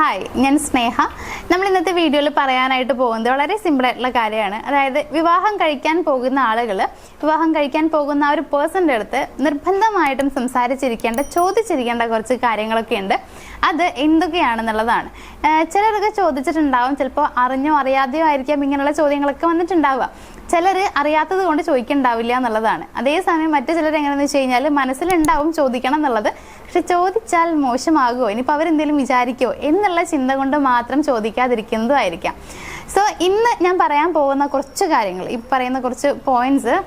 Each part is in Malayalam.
ഹായ്, ഞാൻ സ്നേഹ. നമ്മൾ ഇന്നത്തെ വീഡിയോയിൽ പറയാനായിട്ട് പോകുന്നത് വളരെ സിമ്പിളായിട്ടുള്ള കാര്യമാണ്. അതായത് വിവാഹം കഴിക്കാൻ പോകുന്ന ആളുകൾ വിവാഹം കഴിക്കാൻ പോകുന്ന ആ ഒരു പേഴ്സൻ്റെ അടുത്ത് നിർബന്ധമായിട്ടും ചോദിച്ചിരിക്കേണ്ട കുറച്ച് കാര്യങ്ങളൊക്കെ ഉണ്ട്. അത് എന്തൊക്കെയാണെന്നുള്ളതാണ്. ചിലരൊക്കെ ചോദിച്ചിട്ടുണ്ടാവും, ചിലപ്പോൾ അറിഞ്ഞോ അറിയാതെയോ ആയിരിക്കാം ഇങ്ങനെയുള്ള ചോദ്യങ്ങളൊക്കെ വന്നിട്ടുണ്ടാവുക. ചിലർ അറിയാത്തത് കൊണ്ട് ചോദിക്കണ്ടാവില്ല എന്നുള്ളതാണ്. അതേസമയം മറ്റു ചിലർ എങ്ങനെയാണെന്ന് വെച്ച് കഴിഞ്ഞാൽ മനസ്സിലുണ്ടാവും ചോദിക്കണം എന്നുള്ളത്, പക്ഷെ ചോദിച്ചാൽ മോശമാകുമോ, ഇനിയിപ്പോൾ അവരെന്തെങ്കിലും വിചാരിക്കുമോ എന്നുള്ള ചിന്ത കൊണ്ട് മാത്രം ചോദിക്കാതിരിക്കുന്നതും ആയിരിക്കാം. സോ ഇന്ന് ഞാൻ പറയാൻ പോകുന്ന കുറച്ച് കാര്യങ്ങൾ, ഈ പറയുന്ന കുറച്ച്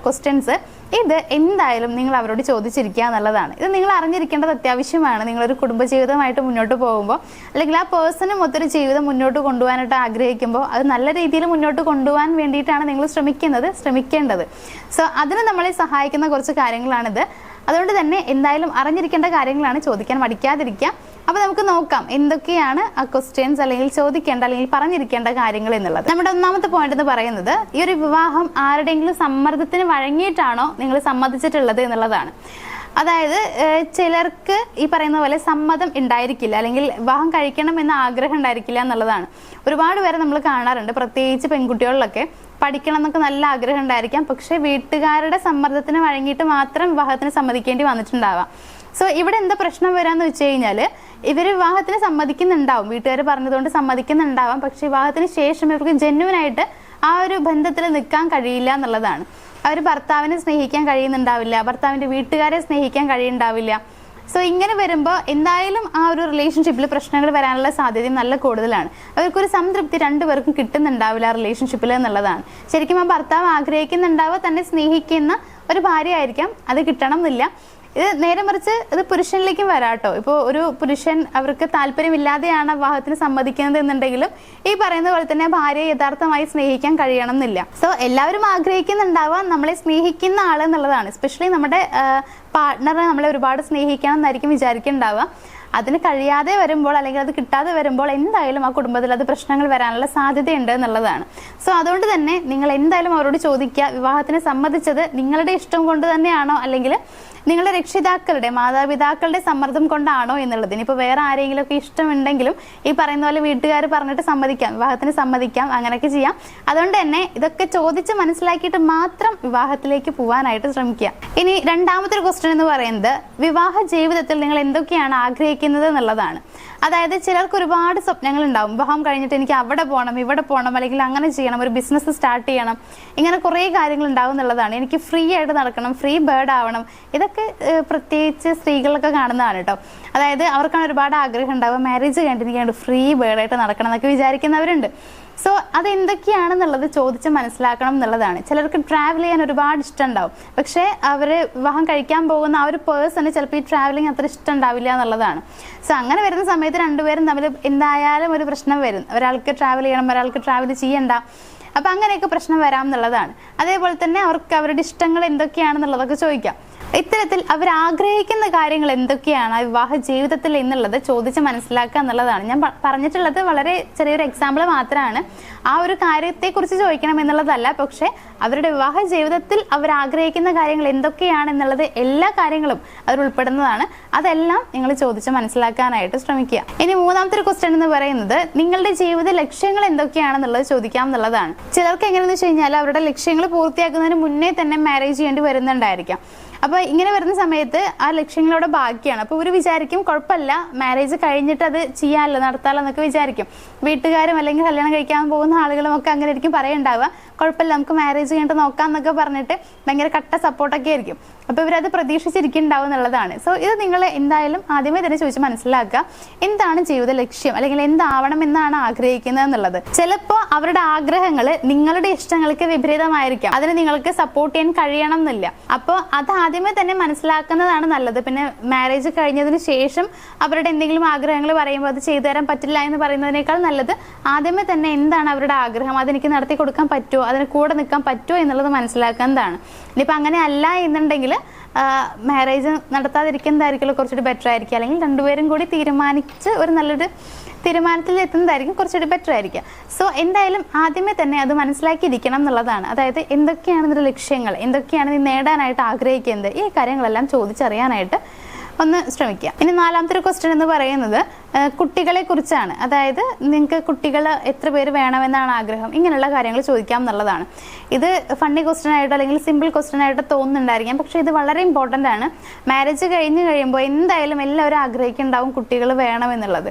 ക്വസ്റ്റ്യൻസ് ഇത് എന്തായാലും നിങ്ങൾ അവരോട് ചോദിച്ചിരിക്കുക എന്നുള്ളതാണ്. ഇത് നിങ്ങൾ അറിഞ്ഞിരിക്കേണ്ടത് അത്യാവശ്യമാണ്. നിങ്ങളൊരു കുടുംബജീവിതമായിട്ട് മുന്നോട്ട് പോകുമ്പോൾ, അല്ലെങ്കിൽ ആ പേഴ്സണും ഒത്തൊരു ജീവിതം മുന്നോട്ട് കൊണ്ടുപോകാനായിട്ട് ആഗ്രഹിക്കുമ്പോൾ അത് നല്ല രീതിയിൽ മുന്നോട്ട് കൊണ്ടുപോകാൻ വേണ്ടിയിട്ടാണ് നിങ്ങൾ ശ്രമിക്കേണ്ടത്. സോ അതിന് നമ്മളെ സഹായിക്കുന്ന കുറച്ച് കാര്യങ്ങളാണിത്. അതുകൊണ്ട് തന്നെ എന്തായാലും അറിഞ്ഞിരിക്കേണ്ട കാര്യങ്ങളാണ്, ചോദിക്കാൻ മടിക്കാതിരിക്കുക. അപ്പോൾ നമുക്ക് നോക്കാം എന്തൊക്കെയാണ് ആ ക്വസ്റ്റ്യൻസ്, അല്ലെങ്കിൽ ചോദിക്കേണ്ട അല്ലെങ്കിൽ പറഞ്ഞിരിക്കേണ്ട കാര്യങ്ങൾ എന്നുള്ളത്. നമ്മുടെ ഒന്നാമത്തെ പോയിന്റ് എന്ന് പറയുന്നത്, ഈ ഒരു വിവാഹം ആരുടെയെങ്കിലും സമ്മർദ്ദത്തിന് വഴങ്ങിയിട്ടാണോ നിങ്ങൾ സമ്മതിച്ചിട്ടുള്ളത് എന്നുള്ളതാണ്. അതായത് ചിലർക്ക് ഈ പറയുന്ന പോലെ സമ്മതം ഉണ്ടായിരിക്കില്ല, അല്ലെങ്കിൽ വിവാഹം കഴിക്കണം എന്ന ആഗ്രഹം ഉണ്ടായിരിക്കില്ല എന്നുള്ളതാണ്. ഒരുപാട് പേരെ നമ്മൾ കാണാറുണ്ട്, പ്രത്യേകിച്ച് പെൺകുട്ടികളിലൊക്കെ പഠിക്കണം എന്നൊക്കെ നല്ല ആഗ്രഹം ഉണ്ടായിരിക്കാം, പക്ഷെ വീട്ടുകാരുടെ സമ്മർദ്ദത്തിന് വഴങ്ങിയിട്ട് മാത്രം വിവാഹത്തിന് സമ്മതിക്കേണ്ടി വന്നിട്ടുണ്ടാവാം. സോ ഇവിടെ എന്താ പ്രശ്നം വരാന്ന് വെച്ച് കഴിഞ്ഞാൽ, ഇവർ വിവാഹത്തിന് സമ്മതിക്കുന്നുണ്ടാവും, വീട്ടുകാർ പറഞ്ഞതുകൊണ്ട് സമ്മതിക്കുന്നുണ്ടാവാം, പക്ഷെ വിവാഹത്തിന് ശേഷം ഇവർക്ക് ജെന്യുവനായിട്ട് ആ ഒരു ബന്ധത്തിൽ നിൽക്കാൻ കഴിയില്ല എന്നുള്ളതാണ്. അവർ ഭർത്താവിനെ സ്നേഹിക്കാൻ കഴിയുന്നുണ്ടാവില്ല, ഭർത്താവിൻ്റെ വീട്ടുകാരെ സ്നേഹിക്കാൻ കഴിയുന്നുണ്ടാവില്ല. സോ ഇങ്ങനെ വരുമ്പോൾ എന്തായാലും ആ ഒരു റിലേഷൻഷിപ്പിൽ പ്രശ്നങ്ങൾ വരാനുള്ള സാധ്യതയും നല്ല കൂടുതലാണ്. അവർക്കൊരു സംതൃപ്തി രണ്ടുപേർക്കും കിട്ടുന്നുണ്ടാവില്ല ആ റിലേഷൻഷിപ്പിൽ എന്നുള്ളതാണ്. ശരിക്കും ആ ഭർത്താവ് ആഗ്രഹിക്കുന്നുണ്ടാവുക തന്നെ സ്നേഹിക്കുന്ന ഒരു ഭാര്യ ആയിരിക്കാം, അത് കിട്ടണം എന്നില്ല. ഇത് നേരെ മറിച്ച് ഇത് പുരുഷനിലേക്കും വരാട്ടോ. ഇപ്പോൾ ഒരു പുരുഷൻ അവർക്ക് താല്പര്യമില്ലാതെയാണ് വിവാഹത്തിന് സമ്മതിക്കുന്നത് എന്നുണ്ടെങ്കിലും ഈ പറയുന്ന പോലെ തന്നെ ഭാര്യയെ യഥാർത്ഥമായി സ്നേഹിക്കാൻ കഴിയണം എന്നില്ല. സോ എല്ലാവരും ആഗ്രഹിക്കുന്നുണ്ടാവുക നമ്മളെ സ്നേഹിക്കുന്ന ആൾ എന്നുള്ളതാണ്. എസ്പെഷ്യലി നമ്മുടെ പാർട്ട്ണറെ നമ്മളെ ഒരുപാട് സ്നേഹിക്കണം എന്നായിരിക്കും വിചാരിക്കുന്നുണ്ടാവുക. അതിന് കഴിയാതെ വരുമ്പോൾ, അല്ലെങ്കിൽ അത് കിട്ടാതെ വരുമ്പോൾ എന്തായാലും ആ കുടുംബത്തിൽ അത് പ്രശ്നങ്ങൾ വരാനുള്ള സാധ്യതയുണ്ട് എന്നുള്ളതാണ്. സോ അതുകൊണ്ട് തന്നെ നിങ്ങൾ എന്തായാലും അവരോട് ചോദിക്കുക, വിവാഹത്തിന് സമ്മതിച്ചത് നിങ്ങളുടെ ഇഷ്ടം കൊണ്ട് തന്നെയാണോ, അല്ലെങ്കിൽ നിങ്ങളുടെ രക്ഷിതാക്കളുടെ മാതാപിതാക്കളുടെ സമ്മർദ്ദം കൊണ്ടാണോ എന്നുള്ളത്. ഇനിയിപ്പോൾ വേറെ ആരെങ്കിലുമൊക്കെ ഇഷ്ടമുണ്ടെങ്കിലും ഈ പറയുന്ന പോലെ വീട്ടുകാർ പറഞ്ഞിട്ട് സമ്മതിക്കാം, വിവാഹത്തിന് സമ്മതിക്കാം, അങ്ങനെയൊക്കെ ചെയ്യാം. അതുകൊണ്ട് തന്നെ ഇതൊക്കെ ചോദിച്ച് മനസ്സിലാക്കിയിട്ട് മാത്രം വിവാഹത്തിലേക്ക് പോകാനായിട്ട് ശ്രമിക്കുക. ഇനി രണ്ടാമത്തെ ഒരു ക്വസ്റ്റ്യൻ എന്ന് പറയുന്നത്, വിവാഹ ജീവിതത്തിൽ നിങ്ങൾ എന്തൊക്കെയാണ് ആഗ്രഹിക്കുന്നത് എന്നുള്ളതാണ്. അതായത് ചിലർക്ക് ഒരുപാട് സ്വപ്നങ്ങൾ ഉണ്ടാവും. വിവാഹം കഴിഞ്ഞിട്ട് എനിക്ക് അവിടെ പോകണം, ഇവിടെ പോകണം, അല്ലെങ്കിൽ അങ്ങനെ ചെയ്യണം, ഒരു ബിസിനസ് സ്റ്റാർട്ട് ചെയ്യണം, ഇങ്ങനെ കുറേ കാര്യങ്ങൾ ഉണ്ടാവും എന്നുള്ളതാണ്. എനിക്ക് ഫ്രീ ആയിട്ട് നടക്കണം, ഫ്രീ ബേർഡ് ആവണം. ഇതൊക്കെ പ്രത്യേകിച്ച് സ്ത്രീകളൊക്കെ കാണുന്നതാണ് കേട്ടോ. അതായത് അവർക്കാണ് ഒരുപാട് ആഗ്രഹം ഉണ്ടാവുക, മാരേജ് കഴിഞ്ഞിട്ട് എനിക്ക് ഫ്രീ ബേർഡായിട്ട് നടക്കണം എന്നൊക്കെ വിചാരിക്കുന്നവരുണ്ട്. സോ അതെന്തൊക്കെയാണെന്നുള്ളത് ചോദിച്ച് മനസ്സിലാക്കണം എന്നുള്ളതാണ്. ചിലർക്ക് ട്രാവൽ ചെയ്യാൻ ഒരുപാട് ഇഷ്ടം ഉണ്ടാവും, പക്ഷേ അവർ വിവാഹം കഴിക്കാൻ പോകുന്ന ആ ഒരു പേഴ്സണ് ചിലപ്പോൾ ഈ ട്രാവലിംഗ് അത്ര ഇഷ്ടം ഉണ്ടാവില്ല എന്നുള്ളതാണ്. സോ അങ്ങനെ വരുന്ന സമയത്ത് രണ്ടുപേരും തമ്മിൽ എന്തായാലും ഒരു പ്രശ്നം വരും. ഒരാൾക്ക് ട്രാവൽ ചെയ്യണം, ഒരാൾക്ക് ട്രാവൽ ചെയ്യണ്ട. അപ്പം അങ്ങനെയൊക്കെ പ്രശ്നം വരാം എന്നുള്ളതാണ്. അതേപോലെ തന്നെ അവർക്ക് അവരുടെ ഇഷ്ടങ്ങൾ എന്തൊക്കെയാണെന്നുള്ളതൊക്കെ ചോദിക്കാം. ഇത്തരത്തിൽ അവർ ആഗ്രഹിക്കുന്ന കാര്യങ്ങൾ എന്തൊക്കെയാണ് വിവാഹ ജീവിതത്തിൽ എന്നുള്ളത് ചോദിച്ച് മനസ്സിലാക്കുക എന്നുള്ളതാണ്. ഞാൻ പറഞ്ഞിട്ടുള്ളത് വളരെ ചെറിയൊരു എക്സാമ്പിൾ മാത്രമാണ്. ആ ഒരു കാര്യത്തെക്കുറിച്ച് ചോദിക്കണം എന്നുള്ളതല്ല, പക്ഷേ അവരുടെ വിവാഹ ജീവിതത്തിൽ അവർ ആഗ്രഹിക്കുന്ന കാര്യങ്ങൾ എന്തൊക്കെയാണെന്നുള്ളത് എല്ലാ കാര്യങ്ങളും അവർ ഉൾപ്പെടുന്നതാണ്. അതെല്ലാം നിങ്ങൾ ചോദിച്ച് മനസ്സിലാക്കാനായിട്ട് ശ്രമിക്കുക. ഇനി മൂന്നാമത്തെ ഒരു ക്വസ്റ്റ്യൻ എന്ന് പറയുന്നത്, നിങ്ങളുടെ ജീവിത ലക്ഷ്യങ്ങൾ എന്തൊക്കെയാണെന്നുള്ളത് ചോദിക്കാം എന്നുള്ളതാണ്. ചിലർക്ക് എങ്ങനെയെന്ന് വെച്ച് കഴിഞ്ഞാൽ അവരുടെ ലക്ഷ്യങ്ങൾ പൂർത്തിയാക്കുന്നതിന് മുന്നേ തന്നെ മാരേജ് ചെയ്യേണ്ടി വരുന്നുണ്ടായിരിക്കാം. അപ്പോൾ ഇങ്ങനെ വരുന്ന സമയത്ത് ആ ലക്ഷ്യങ്ങളോടെ ബാക്കിയാണ്. അപ്പോൾ ഇവർ വിചാരിക്കും കുഴപ്പമില്ല, മാരേജ് കഴിഞ്ഞിട്ട് അത് ചെയ്യാമല്ലോ, നടത്താമല്ലോ എന്നൊക്കെ വിചാരിക്കും. വീട്ടുകാരും അല്ലെങ്കിൽ കല്യാണം കഴിക്കാൻ പോകുന്ന ആളുകളും ഒക്കെ അങ്ങനെ ആയിരിക്കും പറയുണ്ടാവുക, കുഴപ്പമില്ല നമുക്ക് മാരേജ് കഴിഞ്ഞിട്ട് നോക്കാം എന്നൊക്കെ പറഞ്ഞിട്ട് ഭയങ്കര കട്ട സപ്പോർട്ടൊക്കെ ആയിരിക്കും. അപ്പോൾ ഇവരത് പ്രതീക്ഷിച്ചിരിക്കുന്നുണ്ടാവും എന്നുള്ളതാണ്. സോ ഇത് നിങ്ങൾ എന്തായാലും ആദ്യമേ തന്നെ ചോദിച്ച് മനസ്സിലാക്കുക, എന്താണ് ജീവിത ലക്ഷ്യം, അല്ലെങ്കിൽ എന്താവണം എന്നാണ് ആഗ്രഹിക്കുന്നത് എന്നുള്ളത്. ചിലപ്പോൾ അവരുടെ ആഗ്രഹങ്ങൾ നിങ്ങളുടെ ഇഷ്ടങ്ങൾക്ക് വിപരീതമായിരിക്കാം, അതിന് നിങ്ങൾക്ക് സപ്പോർട്ട് ചെയ്യാൻ കഴിയണം എന്നില്ല. അപ്പോൾ അത് ആദ്യമേ തന്നെ മനസ്സിലാക്കുന്നതാണ് നല്ലത്. പിന്നെ മാരേജ് കഴിഞ്ഞതിന് ശേഷം അവരുടെ എന്തെങ്കിലും ആഗ്രഹങ്ങൾ പറയുമ്പോൾ അത് ചെയ്തു തരാൻ പറ്റില്ല എന്ന് പറയുന്നതിനേക്കാൾ നല്ലത് ആദ്യമേ തന്നെ എന്താണ് അവരുടെ ആഗ്രഹം, അതെനിക്ക് നടത്തി കൊടുക്കാൻ പറ്റുമോ, അതിന് കൂടെ നിൽക്കാൻ പറ്റുമോ എന്നുള്ളത് മനസ്സിലാക്കുന്നതാണ്. ഇനിയിപ്പോൾ അങ്ങനെ അല്ല എന്നുണ്ടെങ്കിൽ മാരേജ് നടത്താതിരിക്കുന്നതായിരിക്കും കുറച്ചുകൂടി ബെറ്റർ ആയിരിക്കും, അല്ലെങ്കിൽ രണ്ടുപേരും കൂടി തീരുമാനിച്ച് ഒരു നല്ലൊരു തീരുമാനത്തിൽ എത്തുന്നതായിരിക്കും കുറച്ചുകൂടി ബെറ്റർ ആയിരിക്കുക. സോ എന്തായാലും ആദ്യമേ തന്നെ അത് മനസ്സിലാക്കിയിരിക്കണം എന്നുള്ളതാണ്. അതായത് എന്തൊക്കെയാണ് നിന്റെ ലക്ഷ്യങ്ങൾ, എന്തൊക്കെയാണ് നീ നേടാനായിട്ട് ആഗ്രഹിക്കുന്നത്, ഈ കാര്യങ്ങളെല്ലാം ചോദിച്ചറിയാനായിട്ട് ഒന്ന് ശ്രമിക്കുക. ഇനി നാലാമത്തെ ഒരു ക്വസ്റ്റ്യൻ എന്ന് പറയുന്നത് കുട്ടികളെ കുറിച്ചാണ്. അതായത് നിങ്ങൾക്ക് കുട്ടികൾ എത്ര പേര് വേണമെന്നാണ് ആഗ്രഹം, ഇങ്ങനെയുള്ള കാര്യങ്ങൾ ചോദിക്കാം എന്നുള്ളതാണ്. ഇത് ഫണ്ണി ക്വസ്റ്റ്യൻ ആയിട്ടോ അല്ലെങ്കിൽ സിമ്പിൾ ക്വസ്റ്റ്യൻ ആയിട്ടോ തോന്നുന്നുണ്ടായിരിക്കാം, പക്ഷേ ഇത് വളരെ ഇമ്പോർട്ടൻ്റ് ആണ്. മാരേജ് കഴിഞ്ഞ് കഴിയുമ്പോൾ എന്തായാലും എല്ലാവരും ആഗ്രഹിക്കുന്നുണ്ടാവും കുട്ടികൾ വേണമെന്നുള്ളത്.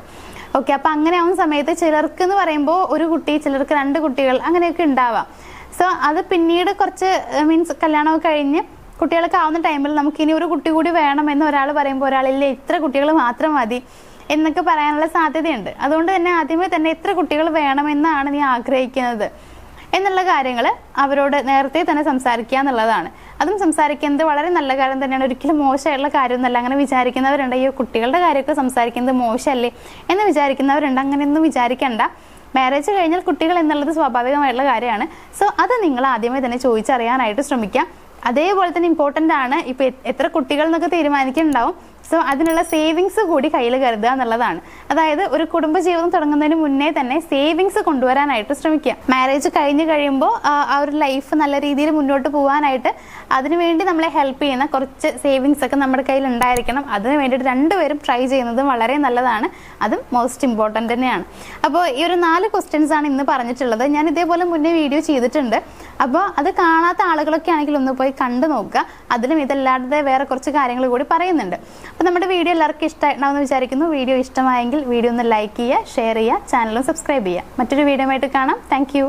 ഓക്കെ, അപ്പം അങ്ങനെ ആവുന്ന സമയത്ത് ചിലർക്ക് എന്ന് പറയുമ്പോൾ ഒരു കുട്ടി, ചിലർക്ക് 2 കുട്ടികൾ, അങ്ങനെയൊക്കെ ഉണ്ടാവാം. സോ അത് പിന്നീട് കുറച്ച് മീൻസ് കല്യാണമൊക്കെ കഴിഞ്ഞ് കുട്ടികളൊക്കെ ആവുന്ന ടൈമിൽ നമുക്ക് ഇനി ഒരു കുട്ടി കൂടി വേണമെന്ന് ഒരാൾ പറയുമ്പോൾ ഒരാളില്ല ഇത്ര കുട്ടികൾ മാത്രം മതി എന്നൊക്കെ പറയാനുള്ള സാധ്യതയുണ്ട്. അതുകൊണ്ട് തന്നെ ആദ്യമേ തന്നെ എത്ര കുട്ടികൾ വേണമെന്നാണ് നീ ആഗ്രഹിക്കുന്നത് എന്നുള്ള കാര്യങ്ങൾ അവരോട് നേരത്തെ തന്നെ സംസാരിക്കുക എന്നുള്ളതാണ്. അതും സംസാരിക്കുന്നത് വളരെ നല്ല കാര്യം തന്നെയാണ്, ഒരിക്കലും മോശമായിട്ടുള്ള കാര്യമൊന്നുമല്ല. അങ്ങനെ വിചാരിക്കുന്നവരുണ്ട്, ഈ കുട്ടികളുടെ കാര്യമൊക്കെ സംസാരിക്കുന്നത് മോശമല്ലേ എന്ന് വിചാരിക്കുന്നവരുണ്ട്. അങ്ങനെയൊന്നും വിചാരിക്കണ്ട. മാരേജ് കഴിഞ്ഞാൽ കുട്ടികൾ എന്നുള്ളത് സ്വാഭാവികമായിട്ടുള്ള കാര്യമാണ്. സോ അത് നിങ്ങൾ ആദ്യമേ തന്നെ ചോദിച്ചറിയാനായിട്ട് ശ്രമിക്കാം. അതേപോലെ തന്നെ ഇമ്പോർട്ടൻ്റ് ആണ്, ഇപ്പോൾ എത്ര കുട്ടികൾ എന്നൊക്കെ തീരുമാനിക്കുന്നുണ്ടാവും. സോ അതിനുള്ള സേവിങ്സ് കൂടി കയ്യിൽ കരുതുക എന്നുള്ളതാണ്. അതായത് ഒരു കുടുംബജീവിതം തുടങ്ങുന്നതിന് മുന്നേ തന്നെ സേവിങ്സ് കൊണ്ടുവരാനായിട്ട് ശ്രമിക്കുക. മാരേജ് കഴിഞ്ഞ് കഴിയുമ്പോൾ ആ ഒരു ലൈഫ് നല്ല രീതിയിൽ മുന്നോട്ട് പോകാനായിട്ട് അതിനുവേണ്ടി നമ്മളെ ഹെൽപ്പ് ചെയ്യുന്ന കുറച്ച് സേവിങ്സ് ഒക്കെ നമ്മുടെ കയ്യിൽ ഉണ്ടായിരിക്കണം. അതിന് വേണ്ടിയിട്ട് 2 പേരും ട്രൈ ചെയ്യുന്നതും വളരെ നല്ലതാണ്. അതും മോസ്റ്റ് ഇമ്പോർട്ടൻ്റ് തന്നെയാണ്. അപ്പോൾ ഈ ഒരു 4 ക്വസ്റ്റ്യൻസ് ആണ് ഇന്ന് പറഞ്ഞിട്ടുള്ളത്. ഞാൻ ഇതേപോലെ മുന്നേ വീഡിയോ ചെയ്തിട്ടുണ്ട്. അപ്പോൾ അത് കാണാത്ത ആളുകളൊക്കെ ആണെങ്കിൽ ഒന്ന് പോയി കണ്ടു നോക്കുക. അതിലും ഇതല്ലാതെ വേറെ കുറച്ച് കാര്യങ്ങൾ കൂടി പറയുന്നുണ്ട്. അപ്പോൾ നമ്മുടെ വീഡിയോ എല്ലാവർക്കും ഇഷ്ടമായിട്ടുണ്ടാവുമെന്ന് വിചാരിക്കുന്നു. വീഡിയോ ഇഷ്ടമായെങ്കിൽ വീഡിയോ ഒന്ന് ലൈക്ക് ചെയ്യുക, ഷെയർ ചെയ്യുക, ചാനലും സബ്സ്ക്രൈബ് ചെയ്യുക. മറ്റൊരു വീഡിയോ ആയിട്ട് കാണാം. താങ്ക്